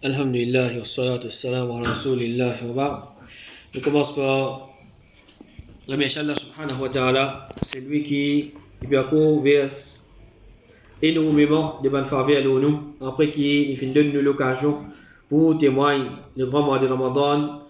Alhamdulillah, wa salatu wassalam wa rasulillah wa ba'd. Je commence par remercier Allah subhanahu wa ta'ala. C'est lui qui verse énormément de bonnes faveurs à nous. Après qu'il donne nous l'occasion pour témoigner le grand mois de Ramadan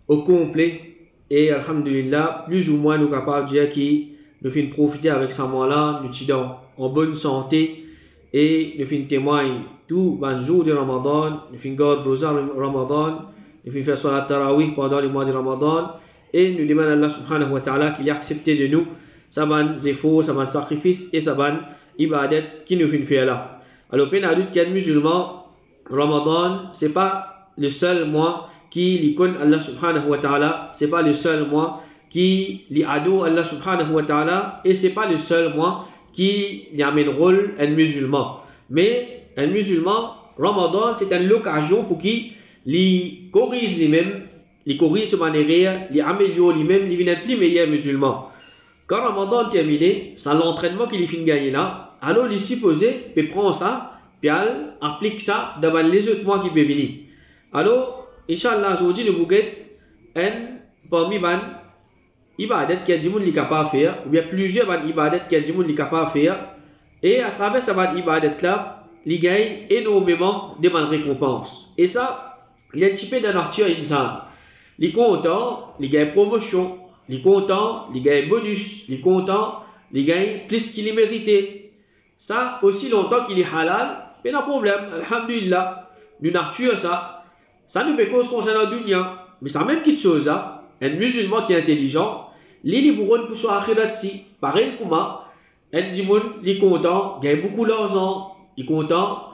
au complet. Et alhamdulillah, plus ou moins nous sommes capables de dire qu'il nous fait profiter avec ce mois-là, nous sommes en bonne santé et nous faisons témoigner tout le jour de Ramadan, nous faisons garder rosa Ramadan, nous faisons faire salat tarawih pendant le mois de Ramadan et nous demandons à Allah subhanahu wa ta'ala qu'il ait accepté de nous sa bonne efforts, sa bonne sacrifice et sa bonne ibadat qui nous fait faire là. Alors, peine adulte qui est musulman, Ramadan, c'est pas le seul mois qui l'icône Allah subhanahu wa ta'ala, c'est pas le seul mois qui l'ado Allah subhanahu wa ta'ala et c'est pas le seul mois qui y amène rôle un musulman. Mais un musulman, Ramadan, c'est une occasion pour qu'il corrige lui-même, il corrige sa manière, il améliore lui-même, il devient plus meilleur musulman. Quand Ramadan est terminé, c'est l'entraînement qu'il finit de gagner là. Alors, il est supposé, il prend ça, puis il applique ça devant les autres mois qui peuvent venir. Alors, Inch'Allah, aujourd'hui, nous avons un parmi les ibadat qui est capable de faire, ou bien plusieurs ibadat qui est capable de faire, et à travers ces ibadat là, il gagne énormément de récompenses. Et ça, il est un petit peu de nature insan. Il est content, il gagne promotion, il est content, il gagne bonus, il est content, il gagne plus qu'il est mérité. Ça, aussi longtemps qu'il est halal, mais pas de problème, alhamdulillah, nous nature ça. Ça nous fait cause concernant la dunya. Mais ça même quelque chose, hein? Un musulman qui est intelligent, il est pour son akhirat si. Pareil comme un dimoun, il est content, il gagne beaucoup d'argent, il est content,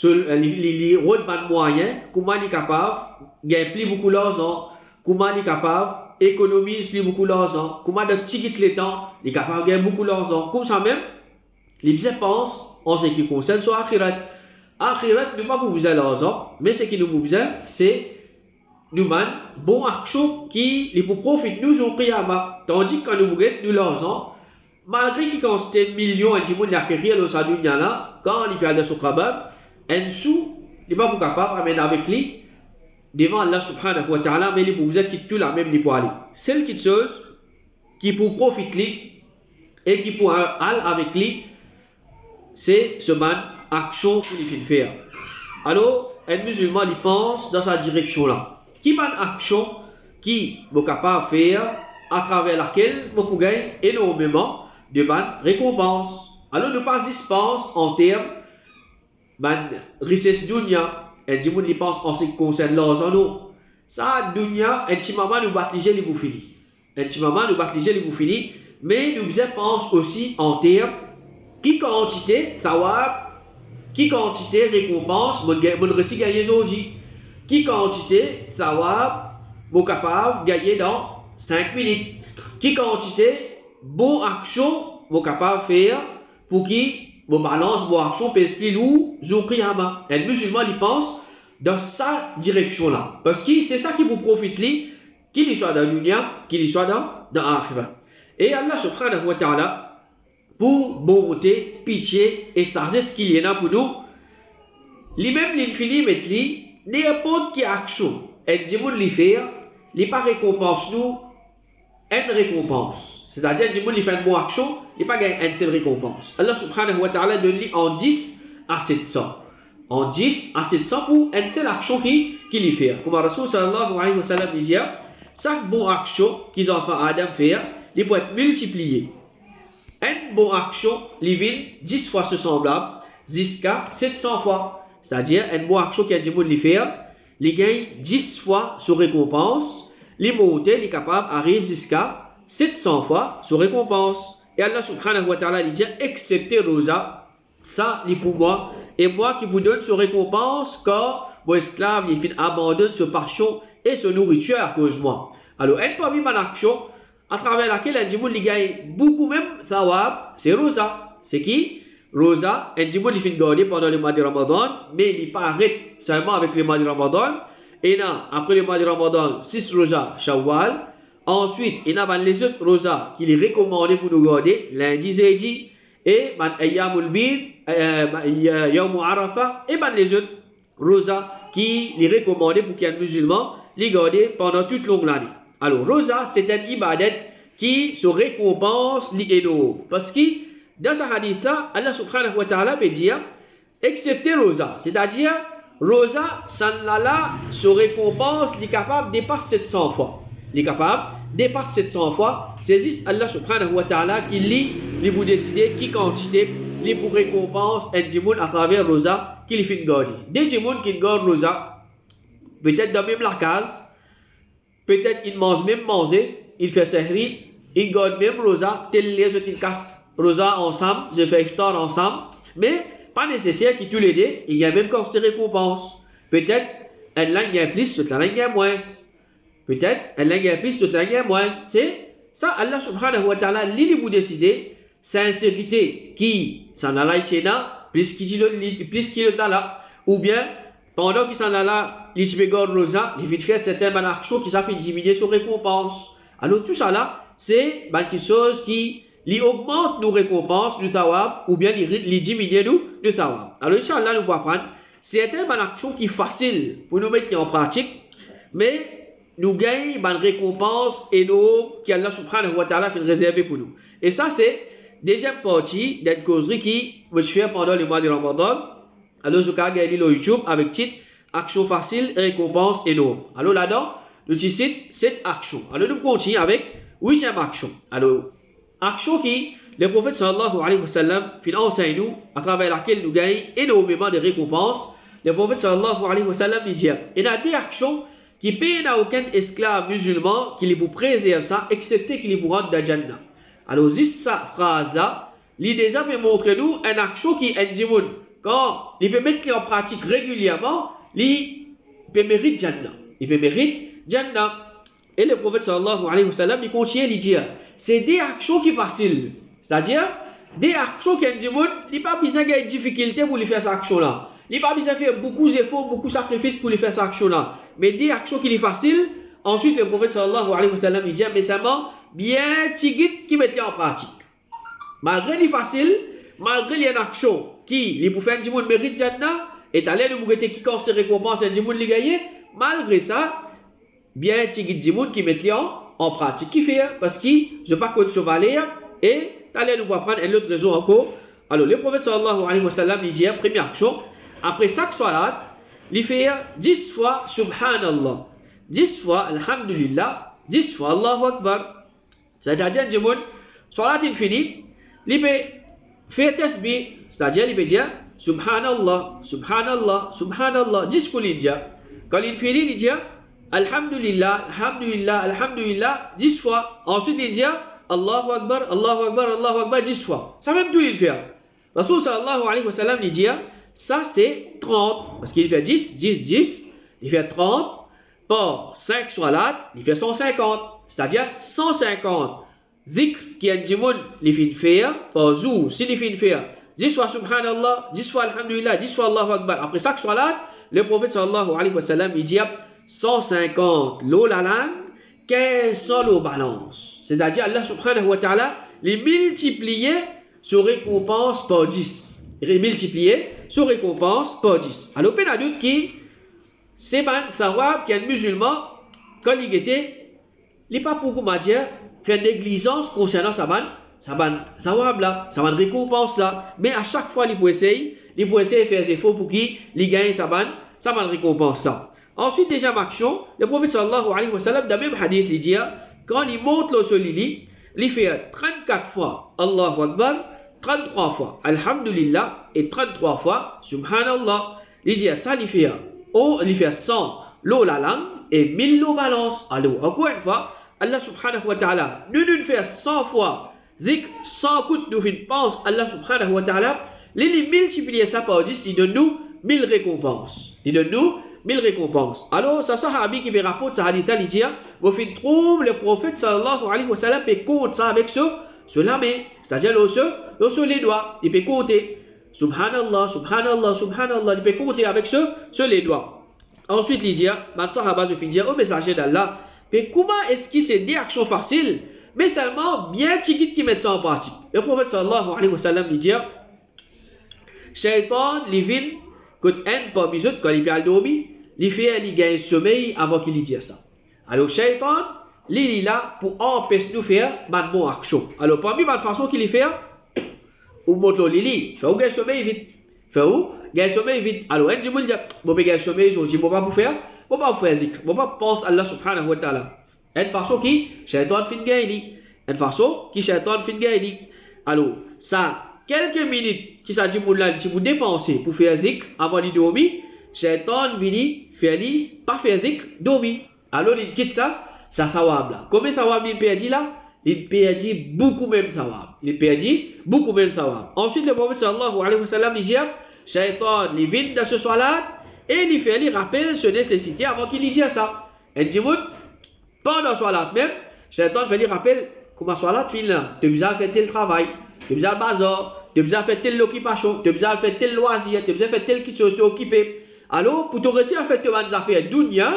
il est de moyen, comment il est capable, il gagne plus beaucoup d'argent, comment il est capable, économise plus beaucoup d'argent, comment de ticket le temps, il est capable de gagner beaucoup d'argent. Comme ça même, les bien pensent en ce qui concerne son akhirat. Akhirat, nous pas pour vous l'argent, mais ce qui nous besoin, c'est nous man bon action qui les pour profiter nous au qiyamah. Tandis que quand nous voulons nous l'argent, malgré qu'il constate millions de gens qui acquérir le salut là, quand il perd son cabane, un sou, il n'est pas capable d'amener avec lui devant Allah subhanahu wa ta'ala, mais il pour vous qui tout la même il pour aller. Celle qui chose qui pour profiter et qui pour aller avec lui, c'est ce man action qu'il fait faire. Alors, un musulman il pense dans sa direction là. Qui est une action qui est capable de faire à travers laquelle vous pouvez gagner énormément de bonnes récompenses. Alors, ne pas dispense en termes de richesse dunya. Un dimanche il pense en ce qui concerne l'argent. Ça, dunya, intimement nous baptiser les bouffini. Intimement nous baptiser les bouffini. Mais nous pense aussi en termes qui quantité, thawab, qui quantité récompense, mon récit gagné aujourd'hui. Qui quantité, thawab, mon capable gagner dans 5 minutes. Qui quantité, bon action, mon capable faire pour qui mon balance, bon action pèse plus lourd, zoukiyama. Un musulman, il pense dans sa direction là. Parce que c'est ça qui vous profite, qu'il soit dans le dunya, qu'il soit dans l'akhirah. Et Allah subhanahu wa ta'ala, pour bonté, pitié et sagesse qu'il y en a pour nous, lui-même l'infini met lui n'importe qui action et du monde lui fait, il pas récompense nous une récompense. C'est-à-dire du monde lui fait une bonne action, il pas gagne une seule récompense. Allah subhanahu wa ta'ala donne lui en 10 à 700. En 10 à 700 pour une seule action qui lui fait. Comme Rasul sallallahu alayhi wa sallam dit, chaque bonne action qu'ils ont fait Adam faire, il peut être multiplié. Une bonne action, il vient 10 fois ce semblable, jusqu'à 700 fois. C'est-à-dire, une bonne action qui a du monde de faire, il gagne 10 fois sa récompense, les montées, il est capable d'arriver jusqu'à 700 fois sa récompense. Et Allah subhanahu wa ta'ala dit, excepté Rosa, ça, il pour moi, et moi qui vous donne sa récompense quand mon esclave, il abandonne sa passion et sa nourriture à cause de moi. Alors, une parmi mes actions, à travers laquelle un djimoun gagne beaucoup même thawab, c'est Rosa. C'est qui? Rosa, un djimoun il finit garder pendant le mois de Ramadan, mais il pas arrête seulement avec le mois de Ramadan. Et là, après le mois de Ramadan, 6 Rosa, Shawwal. Ensuite, il y a les autres Rosa qu'il est recommandé pour nous garder, lundi, jeudi, et Ayyamul Bid, Yawm Arafa, et les autres Rosa qui est recommandé pour qu'un musulman les garde pendant toute longue l'année. Alors, Rosa, c'est un ibadat qui se récompense l'énorme. Parce que dans ce hadith-là, Allah subhanahu wa ta'ala peut dire, excepté Rosa, c'est-à-dire, Rosa, Sanlala se récompense, il est capable de dépasser 700 fois. Il est capable de dépasser 700 fois. C'est juste Allah subhanahu wa ta'ala qui lit, il vous décider qui quantité, il pour récompense un djimoun à travers Rosa qui lui fait garder. Des djimouns qui gardent Rosa, peut-être dans même la case, peut-être il mange même manger, il fait sahri, il garde même Rosa, tel les autres ils cassent Rosa ensemble, ils font iftar ensemble, mais pas nécessaire qu'ils tous les deux, il y a même quand c'est récompense. Peut-être un langue gagne plus, l'autre langue gagne moins. Peut-être un langue gagne plus, l'autre langue gagne moins. C'est ça, Allah subhanahu wa ta'ala, lui vous décider, sincérité qui s'en a là, plus qu'il est là, ou bien pendant qu'il s'en a là, il se regarde Rosa, il vient faire certaines actions qui ça fait diminuer son récompense. Alors tout ça là, c'est quelque chose qui li augmente nos récompenses du thawab ou bien li diminue nous du thawab. Alors Inch'Allah nous pouvons apprendre certaines actions qui sont faciles pour nous mettre en pratique, mais nous gagnons une récompense énorme qu'Allah subhanahu wa ta'ala fait réserver pour nous. Et ça c'est deuxième partie d'une causerie qui je fais pendant le mois de Ramadan. Alors je vais gagner le YouTube avec titre action facile et récompense énorme. Alors là-dedans, nous citons cette action. Alors nous continuons avec 8e action. Alors action qui, le prophète sallallahu alayhi wa sallam, enseigne nous, à travers laquelle nous gagnons énormément de récompenses. Le prophète sallallahu alayhi wa sallam dit, il y a des actions qui payent à aucun esclave musulman qui les pour préserver ça, excepté qu'il les pour rendre dans Jannah. Alors, cette phrase-là, il déjà peut montrer nous une action qui est djimoun. Quand il peut mettre en pratique régulièrement, il peut mériter Jannah. Il peut mériter Jannah. Et le prophète sallallahu alayhi wa sallam, il continue à dire, c'est des actions qui sont faciles. C'est-à-dire, des actions qui sont il n'y a pas besoin de difficulté pour faire cette action-là. Il n'y a pas besoin de faire beaucoup d'efforts, beaucoup de sacrifices pour faire cette action-là. Mais des actions qui sont faciles, ensuite le prophète sallallahu alayhi wa sallam, il dit, mais seulement, bien tigit qui mettent en pratique. Malgré les faciles, malgré les actions qui, les pour faire un djimoun mérite Jannah, et à l'aide de mougueté qui quand se récompense un djimoun les gagner, malgré ça, bien tigit djimoun qui mettent en pratique. Qui fait, parce que je ne pas contre ce valeur, et à l'aide de nous apprendre une autre raison encore. Alors, le prophète sallallahu alayhi wa sallam, il dit, première action, après chaque salat, il fait 10 fois subhanallah, 10 fois alhamdulillah, 10 fois Allahu Akbar. C'est-à-dire, djimoun, salat il finit, il peut faire tasbih, c'est-à-dire il peut dire subhanallah, subhanallah, subhanallah, 10 fois il dit. Quand il finit, il dit alhamdulillah, alhamdulillah, alhamdulillah, 10 fois. Ensuite il dit Allahu Akbar, Allahu Akbar, Allahu Akbar, 10 fois. Ça même tout il fait. Rasul sallallahu alayhi wa sallam il dit ça c'est 30, parce qu'il fait 10, 10, 10, il fait 30, par 5 salat, il fait 150, c'est-à-dire 150 dhikr qui est djimoun li fin faire, par jour, si li fin faire 10 fois subhanallah, 10 fois alhamdulillah, 10 fois Allahu Akbar. Après chaque salat, le prophète sallallahu alayhi wa sallam il dit 150 l'eau la langue, 1500 l'eau balance. C'est-à-dire Allah subhanahu wa ta'ala les multiplier sur récompense par 10. Il multiplier sur récompense par 10. Alors, il y a d'autres qui, c'est un thawab qui est un musulman, quand il était, il n'est pas pour comment dire, faire négligence concernant sa thawab là, sa récompense là. Mais à chaque fois, il peut essayer de faire des efforts pour qu'il gagne sa récompense là. Ensuite, déjà, action, le prophète sallallahu alayhi wa sallam, dans le même hadith, il dit, quand il monte le sol, il fait 34 fois Allahu Akbar, 33 fois alhamdulillah et 33 fois subhanallah. Il dit ça, il fait 100 l'eau la langue et 1000 l'eau balance. Alors, encore une fois, Allah subhanahu wa ta'ala nous fait 100 fois dhikr, 100 coups nous pense Allah subhanahu wa ta'ala, il multiplie ça par 10, il donne nous 1000 récompenses. Il donne nous 1000 récompenses. Alors, ça sahabi qui me rapporte ça hadith, il dit, vous trouve le prophète sallallahu alayhi wa sallam peut compter ça avec sur la main, c'est-à-dire sur les doigts, il peut compter. Subhanallah, subhanallah, subhanallah, il peut compter avec sur les doigts. Ensuite, il dit, ma sahaba, je finis dire au messager d'Allah, mais comment est-ce que c'est des actions faciles, mais seulement bien tigit qui mettent ça en pratique. Le prophète sallallahu alayhi wa sallam dit, Shaitan, il vient, quand un parmi eux, quand il peut dormir, il fait il gagne sommeil avant qu'il dise ça. Alors shaitan, il est là pour empêcher nous faire une bonne action. Alors parmi les façons qu'il fait, ou montre Lili, fait où gagne sommeil vite. Fait où gagne sommeil vite. Alors un jour il dit bon gagne sommeil aujourd'hui, bon pas pour faire, bon pas pour faire dhikr, bon pas pense Allah subhanahu wa ta'ala. Une façon qui shaitan fin gagne, une façon qui shaitan fin gagne. Alors ça quelques minutes qui ça dit là si vous dépensez pour faire dhikr avant de dormir, shaitan vient faire li pas faire dhikr dormir. Alors il quitte ça thawab là. Combien de thawab il perdit là? Il perdit beaucoup même thawab. Il perdit beaucoup même thawab. Ensuite le prophète sallallahu alayhi wa sallam il dit shaitan il vient dans ce salat et il fait lui rappel ses nécessités avant qu'il dise ça. Et dit pendant salat même, shaitan fait lui rappel comment salat fin là, tu as besoin de faire tel travail. Tu as besoin de bazar, tu as besoin de faire telle occupation, tu as besoin de faire tel loisir, tu as besoin de faire telle chose, tu es occupé. Alors, pour te réussir à faire tes affaires dunya,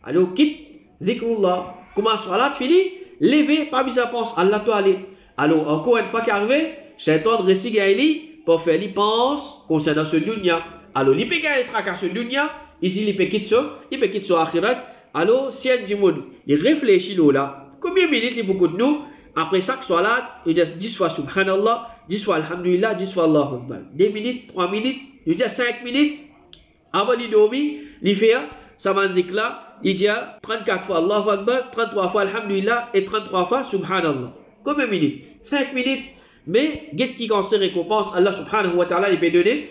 alors quitte zikrullah. Comment salat fini, lever, pas besoin de penser, Allah toi aller. Alors, encore une fois qu'arrivé, shaitan réussit gaili pour faire les pense concernant ce dunya. Alors, il peut gagner tracas ce dunya, ici il peut quitter ça akhirat. Alors, si un dimoun, il réfléchit là, combien de minutes il beaucoup de nous? Après chaque salat, il dit 10 fois subhanallah, 10 fois alhamdulillah, 10 fois Allahu Akbar. 2 minutes, 3 minutes, il dit 5 minutes. Avant de dormir, il fait ça m'a dit là, il dit 34 fois Allahu Akbar, 33 fois alhamdulillah et 33 fois subhanallah. Combien de minutes? 5 minutes. Mais, qu'est-ce qui concerne récompense, Allah subhanahu wa ta'ala, il peut donner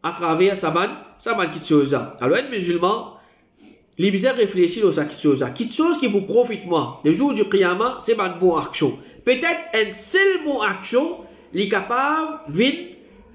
à travers sa man qui chose. Alors, un musulman, il besoin réfléchir à cette chose. Quelque chose qui vous profite moi. Le jour du qiyamah, c'est une bonne action. Peut-être une seule bonne action, il est capable de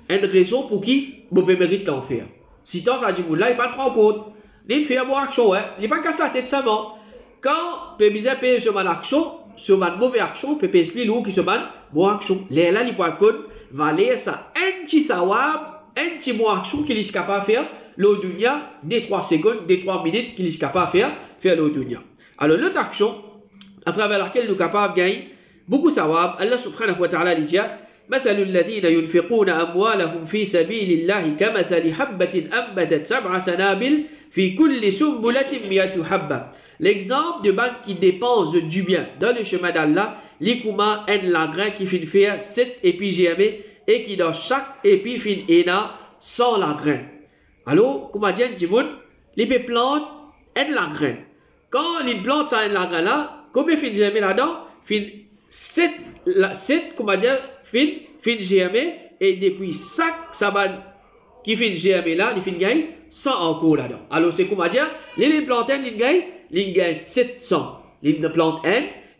une raison pour qui vous pouvez mériter d'en faire. Si tant ça dit là, il ne prend pas compte. Il fait une bonne action. Il n'est pas qu'à sa tête seulement. Quand vous besoin payer sur une action, sur une mauvaise action, vous pouvez expliquer l'eau qui se bat bonne action. Là, il peut valer ça un petit thawab, un petit bonne action qu'il est capable de faire. Le dunya, des 3 secondes, des 3 minutes qu'il est capable de faire le dunya. Alors, l'autre action, à travers laquelle nous sommes capables de gagner beaucoup de thawab, Allah subhanahu wa ta'ala dit مثل الذين ينفقون أموالهم في سبيل الله كمثل حبة أنبتت 7 سنابل في كل سنبلة 100 حبة. L'exemple de banque qui dépense du bien dans le chemin d'Allah, l'ikouma en la grain qui fait faire 7 épis germés et qui dans chaque épi fait ena 100 la grain. Alors, comme a dit Jimoun, les plantes en la grain. Quand les plantes ça en la grain là, combien fait germer là-dedans? Fait 7 comme a dit fin germer et depuis chaque saban qui fait germer là, il fait gagner 100 encore là-dedans. Alors c'est comme a dit, les plantes ils gagnent 700. Les plantes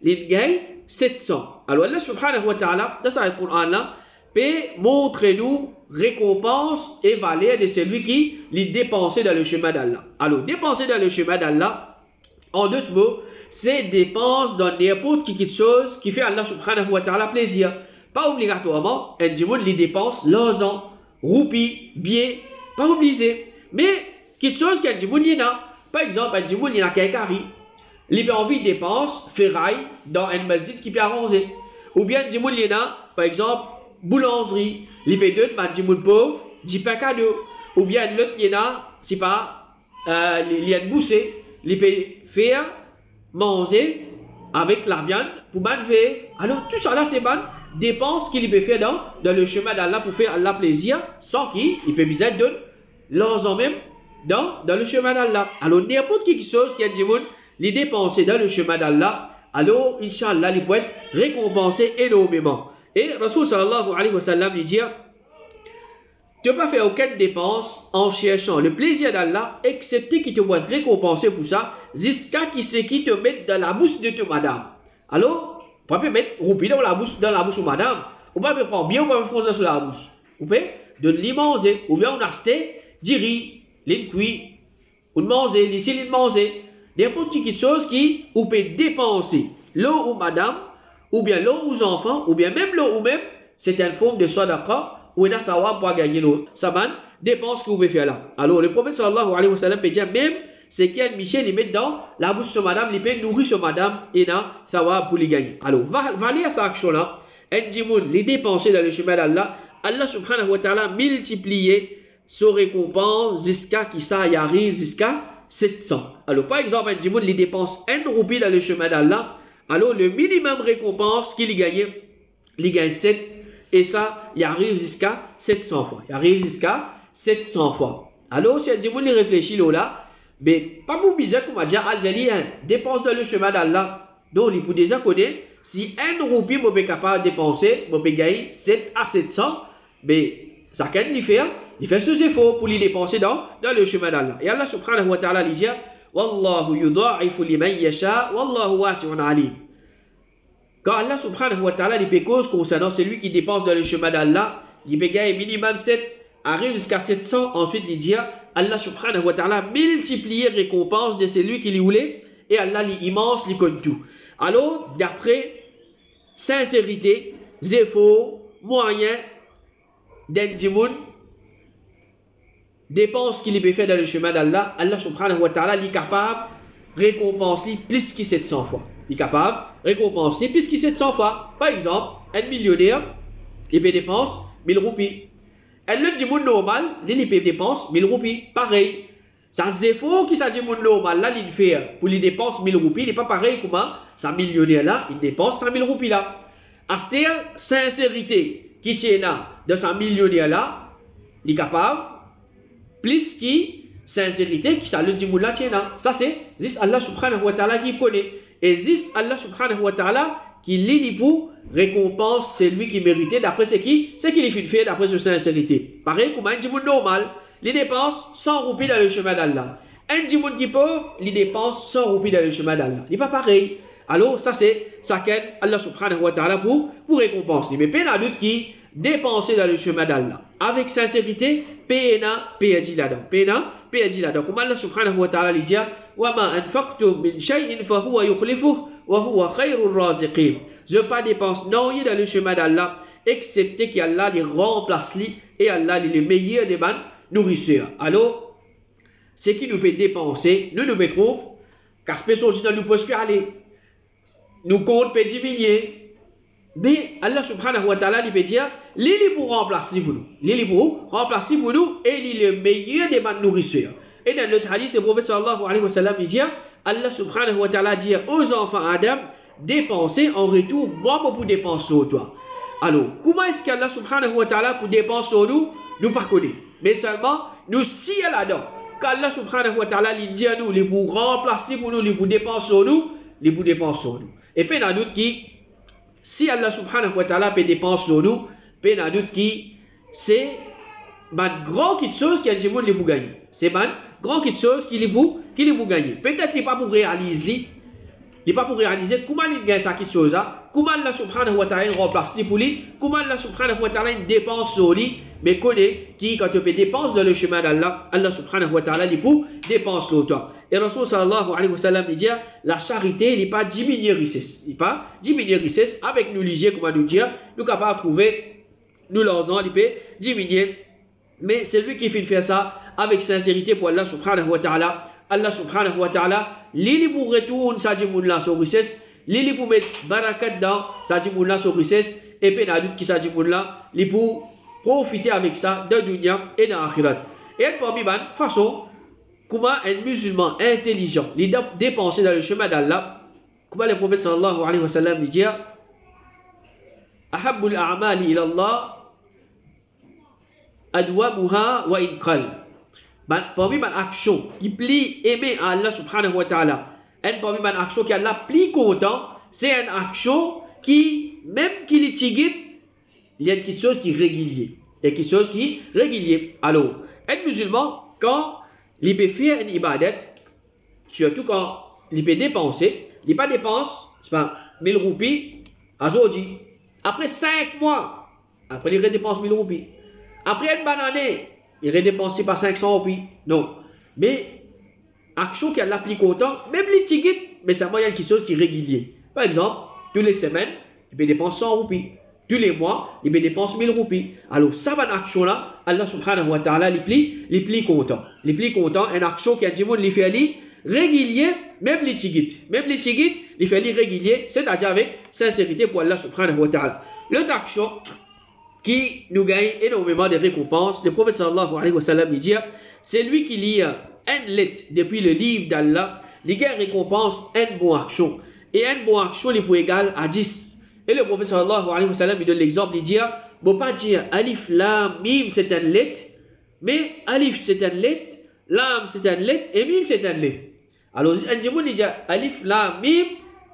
ils gagnent 700. Alors Allah subhanahu wa ta'ala dans ce Coran là peut montrer nous récompense et valeur de celui qui les dépensé dans le chemin d'Allah. Alors dépenser dans le chemin d'Allah, en d'autres mots, c'est dépense dans n'importe quelque chose qui fait Allah subhanahu wa ta'ala plaisir. Pas obligatoirement, un dimoun les dépense l'argent, roupies, billets, pas obligé. Mais quelque chose qu'un dimoun y a. Par exemple, un dimoun y a quelqu'un il a envie de dépense ferraille dans un masjid qui peut arranger. Ou bien un dimoun y a, par exemple, boulangerie, il peut donner un dimoun pauvre, 10 pains cadeaux. Ou bien l'autre y a, c'est pas, il y a une boussée, il peut faire manger avec la viande pour manger. Alors tout ça là c'est bonne dépense qu'il peut faire dans le chemin d'Allah pour faire Allah plaisir sans qu'il peut besoin de l'argent même dans le chemin d'Allah. Alors n'importe quelque chose qui a dit les dépenser dans le chemin d'Allah, alors Inch'Allah il peut être récompensé énormément. Et Rasul sallallahu alayhi wa sallam dit tu ne peux pas faire aucune dépense en cherchant le plaisir d'Allah, excepté qu'il te va te récompenser pour ça, jusqu'à qui te mette dans la bouche de ta madame. Alors, on peut mettre roupie dans la bouche de madame, ou pas prendre bien, on peut faire sur la bouche. Ou peut de l'y manger, ou bien on a acheté du riz, l'y cuit, ou de manger, l'ici l'y manger. N'importe quelque chose qui, ou peut dépenser l'eau ou madame, ou bien l'eau aux enfants, ou bien même l'eau ou même, c'est une forme de sadaqa, ou une thawab pour gagner l'eau. Ça va dépense que vous pouvez faire là. Alors, le prophète sallallahu alayhi wa sallam peut dire même, c'est qu'il y a Michel, il met dans la bouche de madame, il peut nourrir sur madame, et na thawab pour les gagner. Alors, va lire cette action-là. Endimoun, les dépenser dans le chemin d'Allah, Allah subhanahu wa ta'ala multiplier son récompense jusqu'à qui ça y arrive, jusqu'à 700. Alors, par exemple, un djimoun, il dépense 1 roupie dans le chemin d'Allah. Alors, le minimum récompense qu'il gagne, il gagne 7. Et ça, il arrive jusqu'à 700 fois. Il arrive jusqu'à 700 fois. Alors, si un djimoun, il réfléchit là, mais pas pour bizarre, comme on dit, Al-Jali, dépense dans le chemin d'Allah. Donc, il peut déjà connaître, si 1 roupie, je suis capable de dépenser, je peux gagner 7 à 700, mais ça qu'est il fait ses efforts pour les dépenser dans le chemin d'Allah. Et Allah subhanahu wa ta'ala dit Wallahu yudha'ifu liman yasha wallahu wasi'un alim. Quand Allah subhanahu wa ta'ala il peut cause concernant celui qui dépense dans le chemin d'Allah, il peut gagner minimum 7, arrive jusqu'à 700, ensuite il dit Allah subhanahu wa ta'ala multiplier récompense de celui qui lui voulait et Allah l'immense, il connaît tout. Alors, d'après sincérité, efforts, moyens, d'un djimoun, dépense qu'il peut faire dans le chemin d'Allah, Allah subhanahu wa ta'ala est capable de récompenser plus que 700 fois. Il est capable de récompenser plus que 700 fois. Par exemple, un millionnaire, il peut dépenser 1000 roupies. Un autre djimoun normal, il peut dépenser 1000 roupies. Pareil. Ça c'est faux qui ça djimoun normal là, il fait pour lui dépenser 1000 roupies, il n'est pas pareil comment ça millionnaire là, il dépense 100 000 roupies là. À cette sincérité qui tient là, de 100 millionnaire là, il est capable plus qui sincérité qui ça le djimoun là tient là. Ça c'est Allah subhanahu wa ta'ala qui connaît. Et Allah subhanahu wa ta'ala qui lit pour récompense celui qui méritait d'après ce qu'il fait d'après sa sincérité. Pareil comme un djimoun normal, il dépense 100 roupies dans le chemin d'Allah. Un djimoun qui pauvre, il dépense 100 roupies dans le chemin d'Allah. Il n'est pas pareil. Alors ça c'est ça qu'aide Allah subhanahu wa ta'ala pour récompenser. Mais peine à doute qui dépenser dans le chemin d'Allah avec sincérité, pena payadi là-dedans. Pena payadi là-dedans. Comme Allah subhanahu wa ta'ala dit wa ma anfaqtum min shay'in fa huwa yukhlifuhu wa huwa khayrur raziqin. Je pas dépense non dans le chemin d'Allah excepté qu'Allah les remplace lui et Allah est le meilleur des bonnes nourrisseurs. Alors ce qui nous peut dépenser, nous mettrons car ce personne nous peut aller. Nous compte peut diminuer. Mais Allah subhanahu wa ta'ala peut dire l'île pour remplacer pour nous. L'île pour remplacer pour nous et il est le meilleur des bonnes nourrisseurs. Et dans le hadith, le prophète sallallahu alayhi wa sallam dit Allah subhanahu wa ta'ala dit aux enfants Adam dépenser en retour, moi pour dépenser sur toi. Alors, comment est-ce qu'Allah subhanahu wa ta'ala pour dépenser sur nous, nous ne connaissons pas. Mais seulement, nous si là-dedans, qu'Allah subhanahu wa ta'ala dit à nous, il pour remplacer pour nous, il pour dépenser sur nous, il pour dépenser sur nous. Et puis, dans doute qui, si Allah subhanahu wa ta'ala peut dépenser sur nous, puis dans doute qui, c'est une grande chose qui a dit pour gagner. C'est une grande chose qui est pour gagner. Peut-être qu'il n'est pas pour réaliser. Il n'est pas pour réaliser comment il gagne cette chose là, comment Allah subhanahu wa ta'ala remplace pour lui, comment Allah subhanahu wa ta'ala dépense sur lui, mais connaît qui quand tu peux dépenser dans le chemin d'Allah, Allah subhanahu wa ta'ala pour dépense sur toi. Et Rasul sallallahu alayhi wa sallam dit la charité n'est pas diminuer richesse, il n'est pas diminuer richesse avec nous ligier comme nous dire, nous capables de trouver nous l'argent il peut diminuer, mais c'est lui qui fait faire ça avec sincérité pour Allah subhanahu wa ta'ala. Allah subhanahu wa ta'ala l'ili pour retourner sa djimoun la sur richesse, l'ili pour mettre barakat dans sa djimoun la sur richesse, et puis n'a doute qui sa djimoun la, l'ili pour profiter avec ça dans dunya et dans l'akhirat. Et parmi ban façon comment un musulman intelligent il doit dépenser dans le chemin d'Allah, comment le prophète sallallahu alayhi wa sallam dit ahabbul a'mali ila Allah adwamuha wa inqal. Parmi les actions qui plient aimer à Allah subhanahu wa ta'ala, et parmi les actions qui Allah plie content, c'est une action qui, même qu'il est tigit, il y a quelque chose qui est régulier. Il y a quelque chose qui est régulier. Alors, un musulman, quand il peut faire une ibadat, surtout quand il peut dépenser, il pas dépense, c'est pas 1000 roupies, aujourd'hui. Après 5 mois, après il redépense 1000 roupies. Après une bonne année, il redépense pas 500 roupies. Non. Mais, action qu'elle applique autant, même les tickets, mais ça il y a quelque chose qui est régulier. Par exemple, toutes les semaines, il peut dépenser 100 roupies. Tous les mois, il peut dépenser 1000 roupies. Alors, ça, bonne action-là, Allah subhanahu wa ta'ala, il plie content. Il plie content, une action qui a dit, il fait aller régulier, même les tickets. Même les tickets, il fait aller régulier, c'est-à-dire avec sincérité pour Allah subhanahu wa ta'ala. L'autre action qui nous gagne énormément de récompenses, le prophète sallallahu alayhi wa sallam dit, c'est lui qui lit un lit depuis le livre d'Allah, les gars récompense une bonne action. Et une bonne action, il peut égal à 10. Et le prophète sallallahu alayhi wa sallam, il donne l'exemple, il dit, bon pas dire alif, lam, mim, c'est un lit, mais alif, c'est un lit, lam, c'est un lit, et mim, c'est un lit. Alors, un djimoun, il dit alif, lam, mim,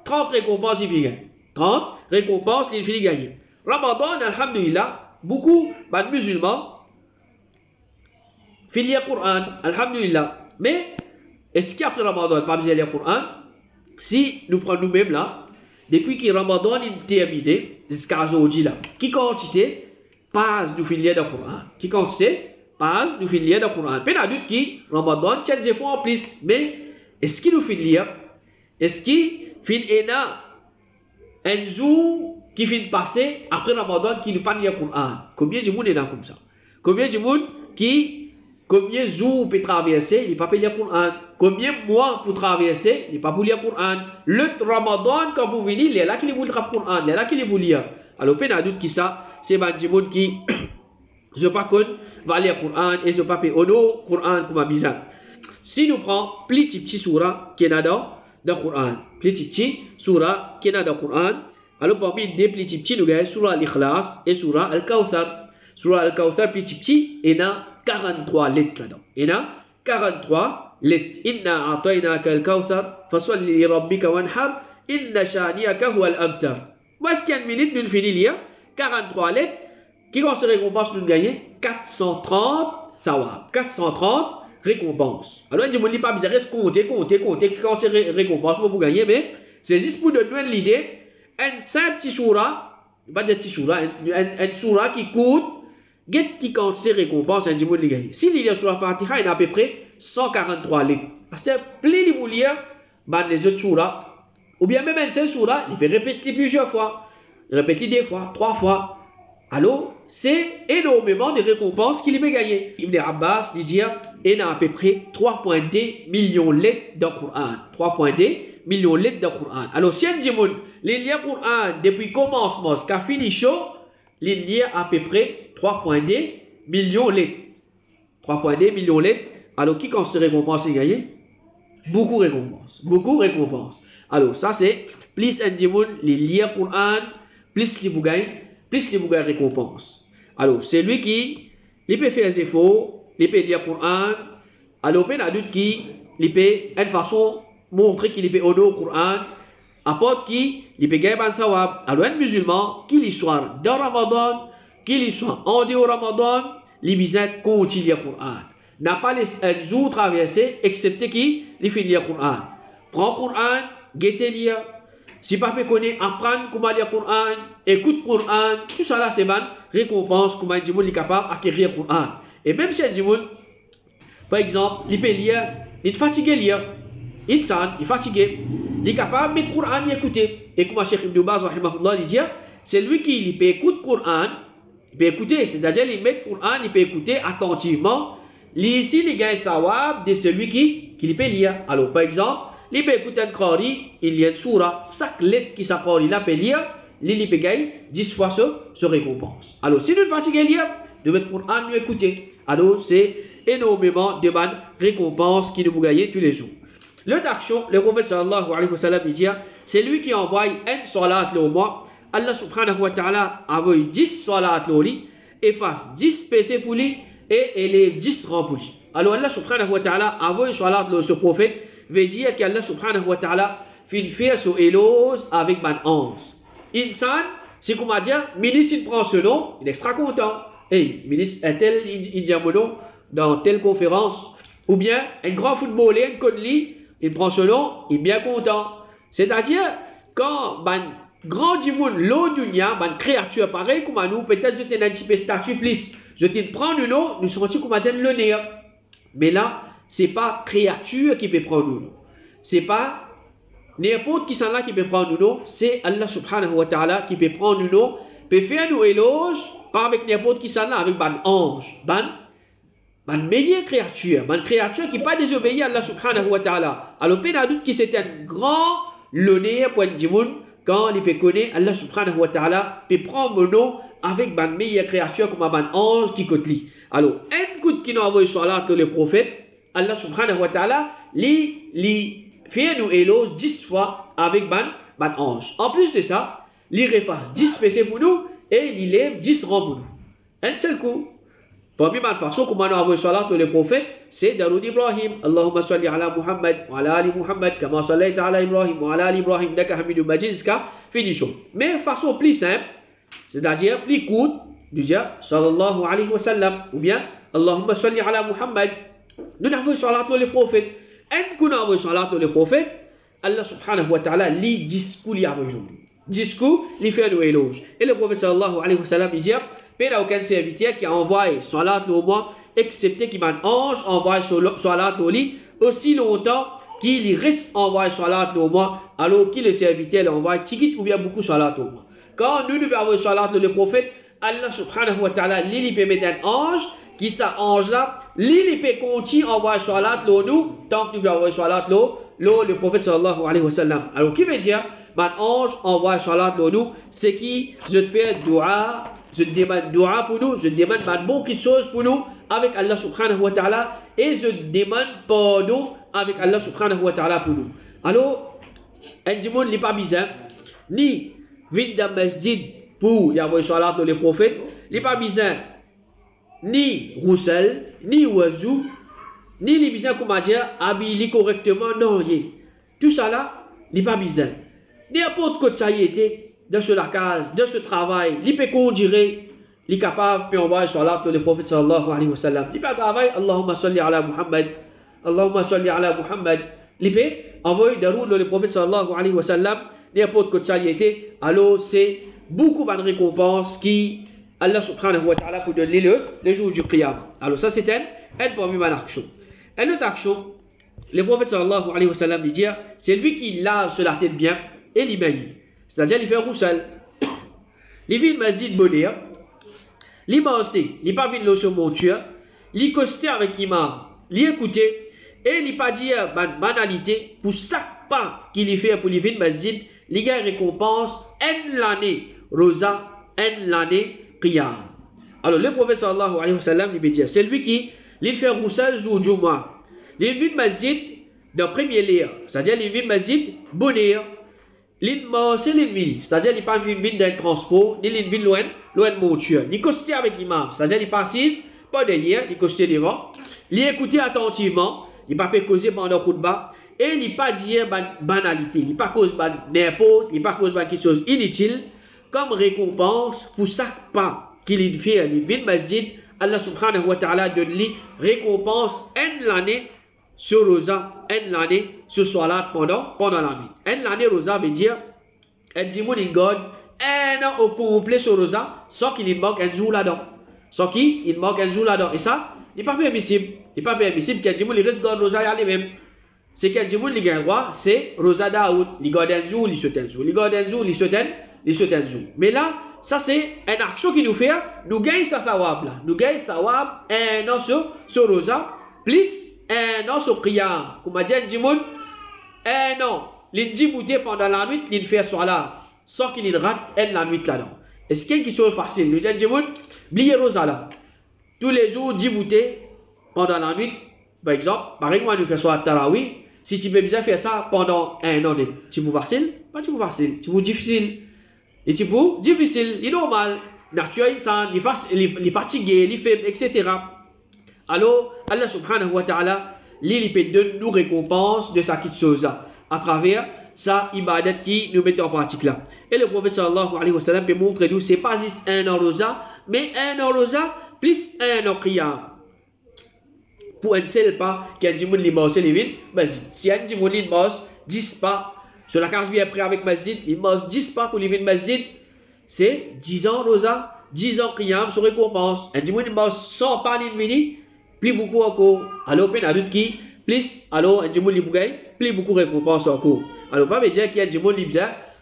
30 récompenses, il fait gagner. 30 récompenses, il fait gagner. Ramadan, alhamdulillah, beaucoup de musulmans, font le Coran, alhamdulillah. Mais, est-ce qu'après Ramadan, pas besoin de lire le Coran? Si nous prenons nous-mêmes là, depuis que Ramadan est terminé, jusqu'à aujourd'hui là, qui quantité passe nous finir le Coran? Qui quantité passe nous finir le Coran? Peu d'adulte qui Ramadan tient des fois en plus, mais est-ce qu'il nous finit? Est-ce qu'il finit un jour qui finit passer après Ramadan qui ne pas lire le Coran? Combien de monde est là comme ça? Combien de monde qui combien de jours peut traverser, il ne peut pas lire le Coran? Combien de mois pour traverser, il ne peut pas lire le Coran? Le Ramadan, quand vous venez, il est là qu'il vous lire le Coran, il est là qu'il vous lire. Alors, peu d'adulte qui ça, c'est des gens qui, je ne sais pas qu'on va lire le Coran et je ne sais pas payer le Coran comme bizarre. Si nous prenons petit surah qui est dans le Coran, petit surah qui est dans le Coran, alors parmi des petits, nous avons surah Al-Ikhlas et surah Al-Kawthar. Surah Al-Kawthar, petit, et dans 43 lettres là-dedans. Il y a 43 lettres. Inna a'tainaka al-kawthar, fasalli li rabbika wanhar, inna shani'aka huwa al-abtar. Moi, est-ce qu'il y a une minute, nous finissons 43 lettres, qui vont se récompense, nous gagner 430 thawab. 430 récompenses. Alors, on ne dit pas bizarre, compter, quand c'est récompense pour gagner, mais c'est juste pour donner l'idée, un simple petit surah, pas de petit surah, un surah qui coûte qui compte ses récompenses, un djimoun li gagne. S'il y a sur la Fatiha, il y a à peu près 143 lettres. Parce que plus il vous lire les autres surahs, ou bien même un seul surah, il peut répéter plusieurs fois, répéter deux fois, 3 fois. Alors, c'est énormément de récompenses qu'il peut gagner. Ibn Abbas dit qu'il y a à peu près 3,2 millions de lettres dans le Coran. 3,2 millions de lettres dans le Coran. Alors, si un djimoun lit le Coran depuis commencement jusqu'à fini chaud, il y a à peu près 3,2 millions de lettres. 3,2 millions de lettres. Alors, qui quand se récompense et gagner? Beaucoup récompense. Beaucoup récompense. Alors, ça c'est plus un djimoun, il lit le Coran, plus il vous gagne récompense. Alors, c'est lui qui il peut faire des efforts, il peut lire le Coran. Alors, il y a un adulte qui il peut, une façon, montrer qu'il peut honorer le Coran. Apporte qui il peut gagner un thawab. Alors, un musulman qui l'histoire dans Ramadan, qui l'histoire en dehors Ramadan, les bisates continuent le Coran. N'a pas les jours traversés, excepté qui les finit le Coran. Prends le Coran, guettez lire. Si pas peut connaître, apprendre comment lire le Coran, écoute le Coran, tout ça là c'est bonne récompense, comment un djimoun est capable d'acquérir le Coran. Et même si un djimoun, par exemple, il peut lire, il est fatigué lire, il est fatigué. Il est capable de mettre le Coran et écouter. Et comme Cheikh Ibn Baz, il dit, c'est lui qui peut écouter le Coran, il peut écouter, c'est-à-dire il met le Coran, il peut écouter attentivement. Ici, il gagne thawab de celui qui peut lire. Alors, par exemple, il peut écouter un Qari, il y a une surah, chaque lettre qui s'appelle, il peut lire, il peut gagner 10 fois ce récompense. Alors, si nous ne fatiguons lire, nous mettons le Coran, nous écouter. Alors, c'est énormément de bonnes récompenses qui nous gagnent tous les jours. L'autre action, le prophète sallallahu alayhi wa sallam dit, c'est lui qui envoie un salat au mois. Allah subhanahu wa ta'ala envoie 10 salats au lit, efface 10 péchés pour lui et les 10 rangs pour lui. Alors Allah subhanahu wa ta'ala envoie un salat au ce prophète, veut dire qu'Allah subhanahu wa ta'ala fait faire son éloge avec ban 11. Insan, c'est comme à dire, ministre il prend ce nom, il est extra content. Hey, ministre un tel, il dit mon nom dans telle conférence. Ou bien un grand footballeur, un connu, il prend ce nom, il est bien content. C'est-à-dire, quand ban grand dimoun, l'eau dunya, ban créature pareil comme à nous, peut-être je t'ai un petit peu statut plus, je t'ai prendre le nom, nous sommes comme à dire le nez. Mais là, c'est pas créature qui peut prendre le nom. C'est pas n'importe qui sont là qui peut prendre le nom, c'est Allah subhanahu wa ta'ala qui peut prendre le nom, peut faire nous éloge, pas avec n'importe qui sont là, avec ban ange, ban meilleure créature, ban créature qui pas désobéi à Allah subhanahu wa ta'ala. Alors, pas de doute que c'est un grand l'honneur pour un dimoun, quand il peut connaître Allah subhanahu wa ta'ala, peut prendre le nom avec ban meilleure créature comme ban ange qui côte lui. Alors, un coup qui nous a envoyé sur là le prophète, Allah subhanahu wa ta'ala li fait nous éloge 10 fois avec ban ange. En plus de ça, il refasse 10 péchés pour nous et il lève 10 rangs pour nous. Un seul coup. Parmi la façon comment nous avons salat pour les prophètes, c'est Daroud Ibrahim. Allahumma salli ala Muhammad wa ala ali Muhammad kama sallaita ala Ibrahim wa ala ali Ibrahim innaka Hamidum Majid jusqu'à finition. Mais façon plus simple, c'est-à-dire plus courte, de dire sallallahu alayhi wa sallam ou bien Allahumma salli ala Muhammad. Nous avons salat pour les prophètes. Et quand nous avons salat pour les prophètes, Allah subhanahu wa ta'ala lit discours li avec nous. Discours, il fait nous éloge. Et le prophète sallallahu alayhi wa sallam il dit il n'y a aucun serviteur qui a envoyé salat au moins, excepté qu'il m'a ange envoyé salat au lit, aussi longtemps qu'il reste envoyé salat au moins, alors qu'il le serviteur envoie ticket ou bien beaucoup salat au moins. Quand nous avons salat le prophète, Allah subhanahu wa ta'ala, il peut mettre un ange, qui ça ange là, il peut continuer à envoyer salat nous, tant que nous avons salat le prophète sallallahu alayhi wa sallam. Alors qui veut dire, mon ange envoie salat nous, c'est qui je te fais dua. Je demande dua pour nous, je demande beaucoup de choses pour nous avec Allah subhanahu wa ta'ala et je demande pardon avec Allah subhanahu wa ta'ala pour nous. Alors, un dimanche n'est pas bizarre, ni vite dans le masjid pour y avoir salat dans les prophètes, n'est pas bizarre, ni roussel, ni oiseau, ni les bizarres comment dire, habillé correctement, non, tout ça là, n'est pas bizarre. N'importe quoi ça y était. Dans ce lacage, dans ce travail, il peut conduire, il est capable de envoyer sur l'arbre de le prophète sallallahu alayhi wa sallam. Il peut travailler, Allahumma salli ala Muhammad, Allahumma salli ala Muhammad. Il peut envoyer des routes le prophète sallallahu alayhi wa sallam, n'importe quoi ça y était. Alors c'est beaucoup de récompenses qui Allah subhanahu wa ta'ala pour donner le jour du qiyam. Alors ça c'est un parmi mes actions. Une autre action, le prophète sallallahu alayhi wa sallam dit, c'est lui qui lave sur la tête bien et l'imagine. C'est-à-dire, il fait roussel. Il vit le masjid bonheur. Il massé. Il pas vu lotion monture. Il costé avec l'imam. Il écouté. Et il pas dit banalité. Pour chaque pas qu'il fait pour vivre le masjid, il gagne récompense. L'année rosa. L'année qiyam. Alors, le prophète sallallahu alayhi wa sallam, il dit, c'est lui qui il fait roussel jour du mois. Il vit le masjid dans le premier lieu. C'est-à-dire, il vit le masjid bonheur. C'est l'ennemi, c'est-à-dire qu'il n'est pas une ville d'un transport, ni une ville loin de monture. Il costé avec l'imam, c'est-à-dire qu'il pas assis, pas derrière, il costé devant. Il écouté attentivement, il n'a pas causer pendant le khutbah, et il n'a pas dit banalité, il n'a pas causé n'importe, il n'a pas causé quelque chose inutile, comme récompense pour chaque pas qu'il fait à l'île masjid, Allah subhanahu wa ta'ala donne lui récompense l'année sur Rosa, l'année sur Salat pendant la nuit. L'année Rosa veut dire, elle dit, il garde un an au complet sur Rosa, sans qu'il manque un jour là-dedans. Sans qu'il manque un jour là-dedans. Et ça, il n'est pas permissible. Il n'est pas permissible qu'un il reste garde Rosa y lui-même. C'est qu'un il gagne droit, c'est Rosa Daoud. Il garde un jour, il saute un jour. Il garde un jour, il saute un jour. Mais là, ça c'est une action qui nous fait, nous gagnons sa thawab là. Nous gagnons thawab un an sur Rosa, plus un an sur qiyam. Comme a dit un an, il bouté pendant la nuit, il fait salat, sans qu'il rate la nuit là-dedans. Est-ce qu'il y a une question facile? Nous disons, oubliez Rosa là. Tous les jours, 10 bouteilles pendant la nuit, par exemple, nous faisons salat tarawih. Si tu peux bien faire ça pendant un an, tu peux facile? Pas tu peux facile, tu peux difficile. Et tu peux difficile, il est normal. Naturel, il est fatigué, il est faible, etc. Alors, Allah subhanahu wa ta'ala, il peut donner nous récompense de sa petite chose à travers sa ibadat qui nous met en pratique là. Et le prophète sallallahu alayhi wa sallam peut montrer nous, c'est pas juste un an rosa, mais un an rosa plus un an qiyam. Pour un seul pas, qui a dit qu'il bosse les villes, vas-y. Si un dit qu'il bosse 10 pas, sur la case bien près avec masjid, il bosse 10 pas pour les villes masjid, c'est 10 ans rosa, 10 ans qiyam sur récompense. Un dit qu'il bosse 100 pas l'ennemi, plus beaucoup encore. Alors, il y a d'autres qui, plus, alors, un dimanche libre, plus beaucoup de récompenses encore. Alors, pas dire qu'il y a un dimanche libre,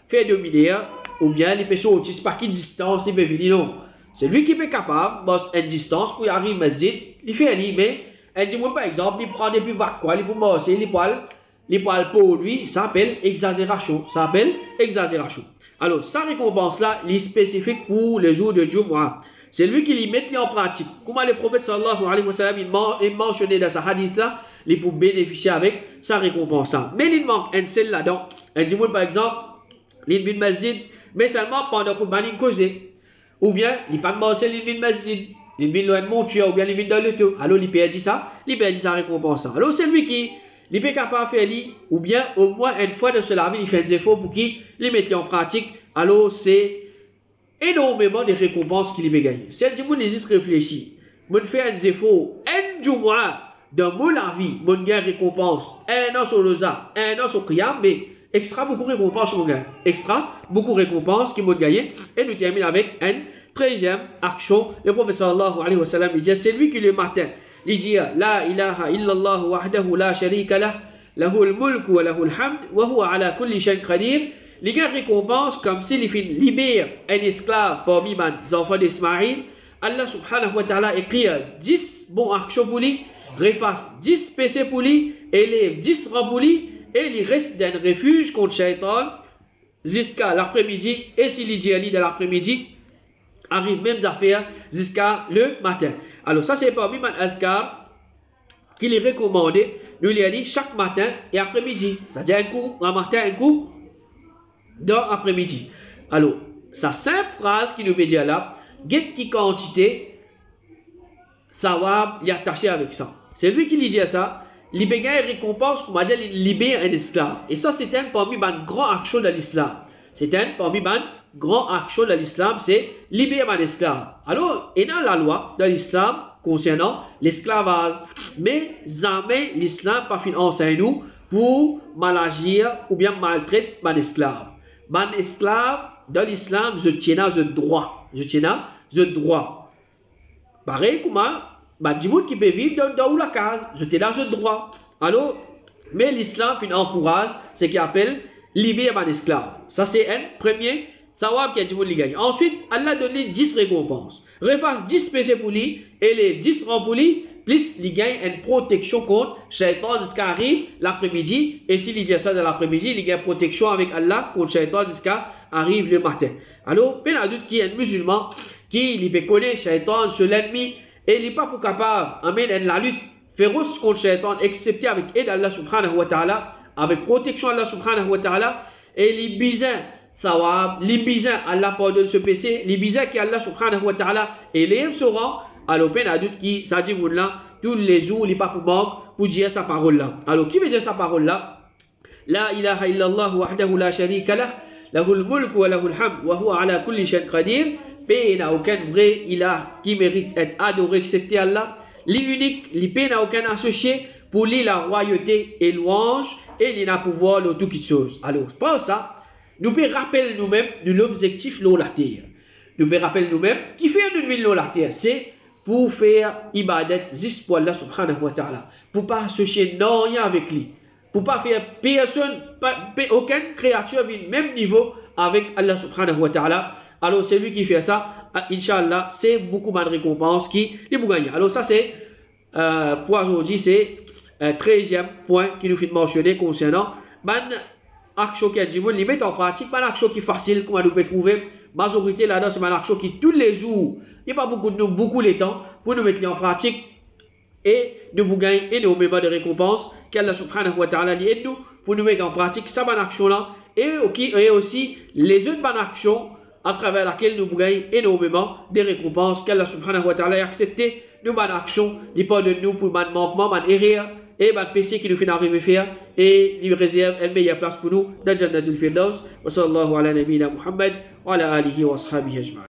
fait dominer, ou bien, les personnes autistes, pas qui distance, il peut venir, non. C'est lui qui est capable, bosse une distance pour y arriver au masjid, il fait aller, mais, un dimanche, par exemple, il prend des plus vagues, quoi, il peut bosser, les poils pour lui, ça s'appelle exagération. Ça s'appelle exagération. Alors, sa récompense là, elle est spécifique pour les jours de Jumu'ah. C'est lui qui les met en pratique. Comment le prophète sallallahu alayhi wa sallam, il mentionnait dans sa hadith là, il pour bénéficier avec sa récompense. Mais il manque un seul là-dedans. Un dit par exemple, il vient masjid, mais seulement pendant qu'on va causer. Ou bien, il pas de il vient masjid. Il vient loin de monture, ou bien il vient dans le tout. Alors, il perd ça, il perd sa récompense. Alors, c'est lui qui il est capable de faire, ou bien au moins une fois de cela, il fait des efforts pour qu'il les mette en pratique. Alors, c'est énormément de récompenses qu'il va gagner. Si vous réfléchissez, vous faites des efforts, un mois dans mon vie, vous gagnez récompense, un an sur le ZA, un an sur Qiyam, mais extra beaucoup de récompenses, mon gars. Extra beaucoup de récompenses qui vont gagner. Et nous terminons avec une 13e action. Le prophète sallallahu alayhi wa sallam, il dit, c'est lui qui le matin, il dit, la ilaha illallah wahdahu la sharika lah, lahul mulk wa lahul hamd, wa huwa ala kulli shay'in qadir. Les gars récompensent comme s'il libère un esclave parmi les enfants d'Ismaïl. Allah subhanahu wa ta'ala écrit 10 bons actions pour lui, refasse 10 péchés pour lui, élève 10 rangs pour lui, et il reste d'un refuge contre Shaitan jusqu'à l'après-midi. Et s'il dit Ali de l'après-midi, arrive même à faire jusqu'à le matin. Alors ça c'est parmi les adhkar qu'il est recommandé. Nous lui a dit chaque matin et après-midi. C'est-à-dire un coup un matin, un coup dans l'après-midi. Alors, sa simple phrase qui nous met là, get qui quantité, thawab, il est attaché avec ça. C'est lui qui lui dit ça. Il gagne récompense, comme on dit, il libère un esclave. Et ça, c'est un parmi les grands actions de l'islam. C'est un parmi les grands actions de l'islam, c'est libérer un esclave. Alors, il y a la loi de l'islam concernant l'esclavage. Mais jamais l'islam pas fin enseigne nous pour mal agir ou bien maltraiter un esclave. Man esclave, dans l'islam, je tiens à ce droit. Je tiens à ce droit. Pareil, comment, du monde qui peut vivre dans la case, je tiens à ce droit. Alors, mais l'islam encourage ce qu'il appelle libérer man esclave. Ça, c'est un premier thawab qui a dit monde gagne. Ensuite, Allah donne 10 récompenses. Refasse 10 péchés pour lui et les 10 rangs pour lui. Plus, il gagne une protection contre Shaitan jusqu'à arrive l'après-midi. Et s'il dit ça dans l'après-midi, il gagne protection avec Allah contre Shaitan jusqu'à arrive le matin. Alors, il y a un doute qui est un musulman qui peut connaître Shaitan sur l'ennemi et il n'est pas pour capable d'amener la lutte féroce contre Shaitan, excepté avec aide Allah subhanahu wa ta'ala, avec protection Allah subhanahu wa ta'ala, et les bizins, thawab, les bizins, Allah pardonne ce péché, les bizins qui Allah subhanahu wa ta'ala élève ce rang. Alors, il y a un doute qui, ça dit, tous les jours, il n'est pas pour manque pour dire sa parole là. Alors, qui veut dire sa parole là? La ilaha illallah wahdahu la sharika lah, lahul mulk wa lahul hamd, wa huwa ala kulli shay'in qadir. Il n'y a aucun vrai ilah qui mérite d'être adoré excepté Allah. L'unique, il n'a aucun associé. Pour lui, la royauté et louange, et il n'a pouvoir de toutes choses. Alors, pour ça, nous pouvons rappeler nous-mêmes de l'objectif de la terre. Nous pouvons rappeler nous-mêmes qui fait de nous la terre, c'est pour faire ibadat juste pour Allah subhanahu wa ta'ala. Pour ne pas associer non rien avec lui. Pour ne pas faire personne, aucune créature au même niveau avec Allah subhanahu wa ta'ala. Alors, c'est lui qui fait ça. Inch'Allah, c'est beaucoup de récompenses qui vous gagnent. Alors, ça, c'est pour aujourd'hui, c'est 13e point qui nous fait mentionner concernant l'action qui a dit, les mettre en pratique, pas l'action qui est facile, comme nous pouvons trouver. Majorité là-dedans, c'est une action qui tous les jours, il n'y a pas beaucoup de nous, beaucoup les temps pour nous mettre en pratique et nous vous gagner énormément de récompenses qu'Allah subhanahu wa ta'ala aide nous pour nous mettre en pratique cette bonne action là et aussi les autres bonnes actions à travers laquelle nous gagnons énormément de récompenses qu'Allah subhanahu wa ta'ala a accepté nos bonnes actions, il parle de nous pour nos manquements, nos erreurs et nos péchés qui nous fait arriver à faire et il réserve une meilleure place pour nous dans Jannatul Firdaus. Wa sallallahu ala nabiyyina Muhammad wa ala alihi wa ashabihi ajma'in.